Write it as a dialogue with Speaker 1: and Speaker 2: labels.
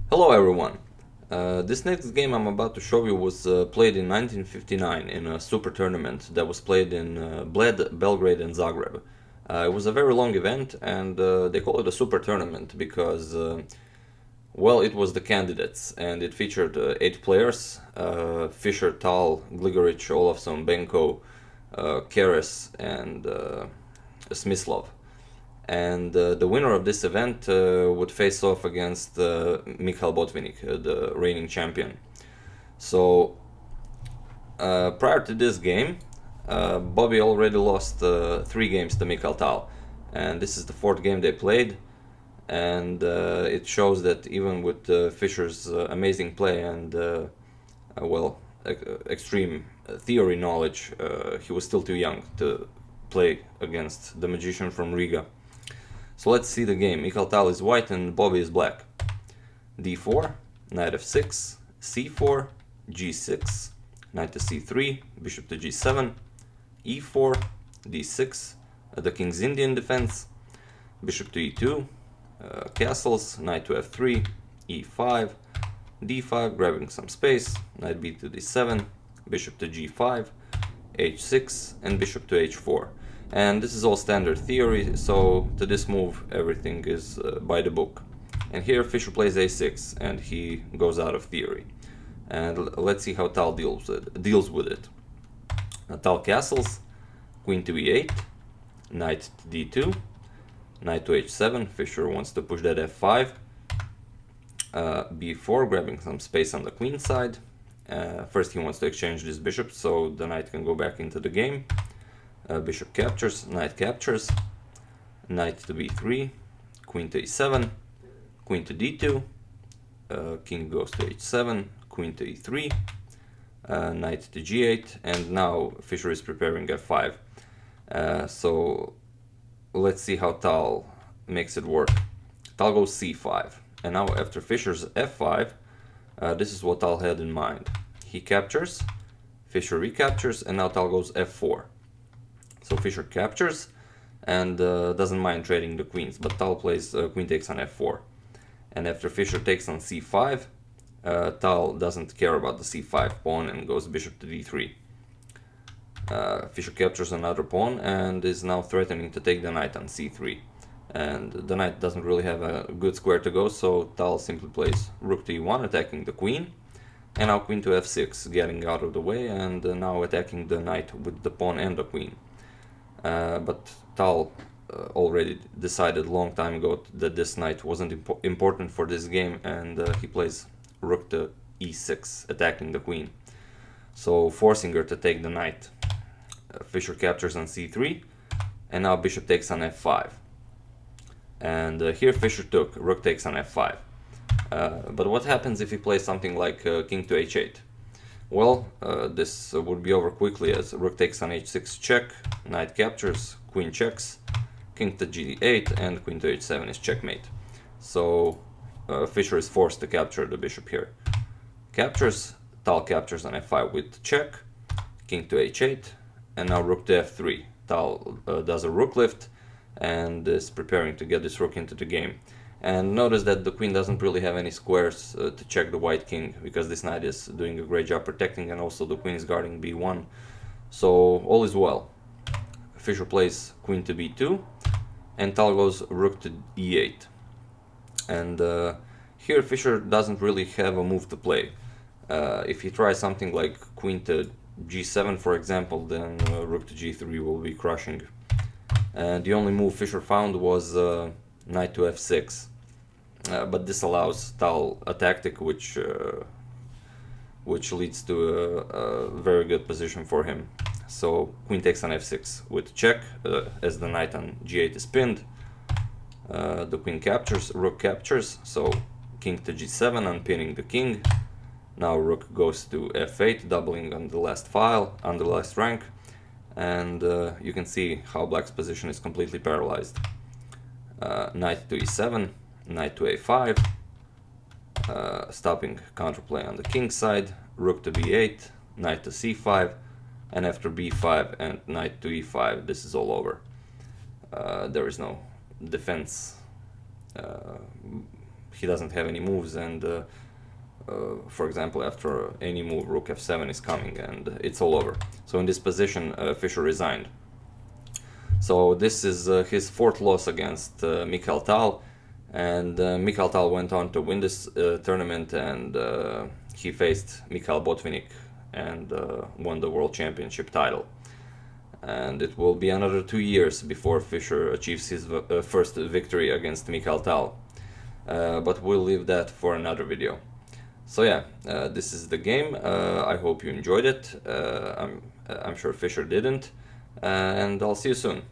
Speaker 1: Hello everyone! This next game I'm about to show you was played in 1959 in a super tournament that was played in Bled, Belgrade and Zagreb. It was a very long event and they call it a super tournament because, well, it was the candidates and it featured 8 players: Fischer, Tal, Gligoric, Olafsson, Benko, Keres and Smislov. And the winner of this event would face off against Mikhail Botvinnik, the reigning champion. So prior to this game, Bobby already lost 3 games to Mikhail Tal, and this is the 4th game they played. And it shows that even with Fischer's amazing play and extreme theory knowledge, he was still too young to play against the magician from Riga. So let's see the game. Mikhail Tal is white and Bobby is black. d4, knight f6, c4, g6, knight to c3, bishop to g7, e4, d6, the king's Indian defense, bishop to e2, castles, knight to f3, e5, d5, grabbing some space, knight b to d7, bishop to g5, h6, and bishop to h4. And this is all standard theory, so to this move everything is by the book. And here Fischer plays a6 and he goes out of theory. And let's see how Tal deals with it. Tal castles, queen to e8, knight to d2, knight to h7, Fischer wants to push that f5, b4, grabbing some space on the queen side. First he wants to exchange this bishop so the knight can go back into the game. Bishop captures, knight captures, knight to b3, queen to e7, queen to d2, king goes to h7, queen to e3, knight to g8, and now Fischer is preparing f5. So let's see how Tal makes it work. Tal goes c5, and now after Fischer's f5, this is what Tal had in mind. He captures, Fischer recaptures, and now Tal goes f4. So Fischer captures and doesn't mind trading the queens, but Tal plays queen takes on f4. And after Fischer takes on c5, Tal doesn't care about the c5 pawn and goes bishop to d3. Fischer captures another pawn and is now threatening to take the knight on c3. And the knight doesn't really have a good square to go, so Tal simply plays rook to e1, attacking the queen. And now queen to f6, getting out of the way, and now attacking the knight with the pawn and the queen. But Tal already decided a long time ago that this knight wasn't important for this game, and he plays rook to e6, attacking the queen, so forcing her to take the knight. Fischer captures on c3, and now bishop takes on f5. And here Fischer took, rook takes on f5. But what happens if he plays something like king to h8? Well, this would be over quickly as rook takes on h6 check, knight captures, queen checks, king to g8, and queen to h7 is checkmate. So Fischer is forced to capture the bishop here. Captures, Tal captures on f5 with check, king to h8, and now rook to f3. Tal does a rook lift and is preparing to get this rook into the game. And notice that the queen doesn't really have any squares to check the white king, because this knight is doing a great job protecting, and also the queen is guarding b1. So all is well. Fischer plays queen to b2, and Tal goes rook to e8. And here Fischer doesn't really have a move to play. If he tries something like queen to g7, for example, then rook to g3 will be crushing. And the only move Fischer found was knight to f6, but this allows Tal a tactic which leads to a very good position for him. So queen takes on f6 with check, as the knight on g8 is pinned. The queen captures, rook captures, so king to g7, unpinning the king. Now rook goes to f8, doubling on the last file, on the last rank, and you can see how black's position is completely paralyzed. Knight to e7, knight to a5, stopping counterplay on the king's side, rook to b8, knight to c5, and after b5 and knight to e5, this is all over. There is no defense he doesn't have any moves, and for example, after any move, rook f7 is coming, and it's all over. So in this position, Fischer resigned. So this is his fourth loss against Mikhail Tal, and Mikhail Tal went on to win this tournament, and he faced Mikhail Botvinnik and won the World Championship title. And it will be another 2 years before Fischer achieves his first victory against Mikhail Tal. But we'll leave that for another video. So yeah, this is the game. I hope you enjoyed it. I'm sure Fischer didn't. And I'll see you soon.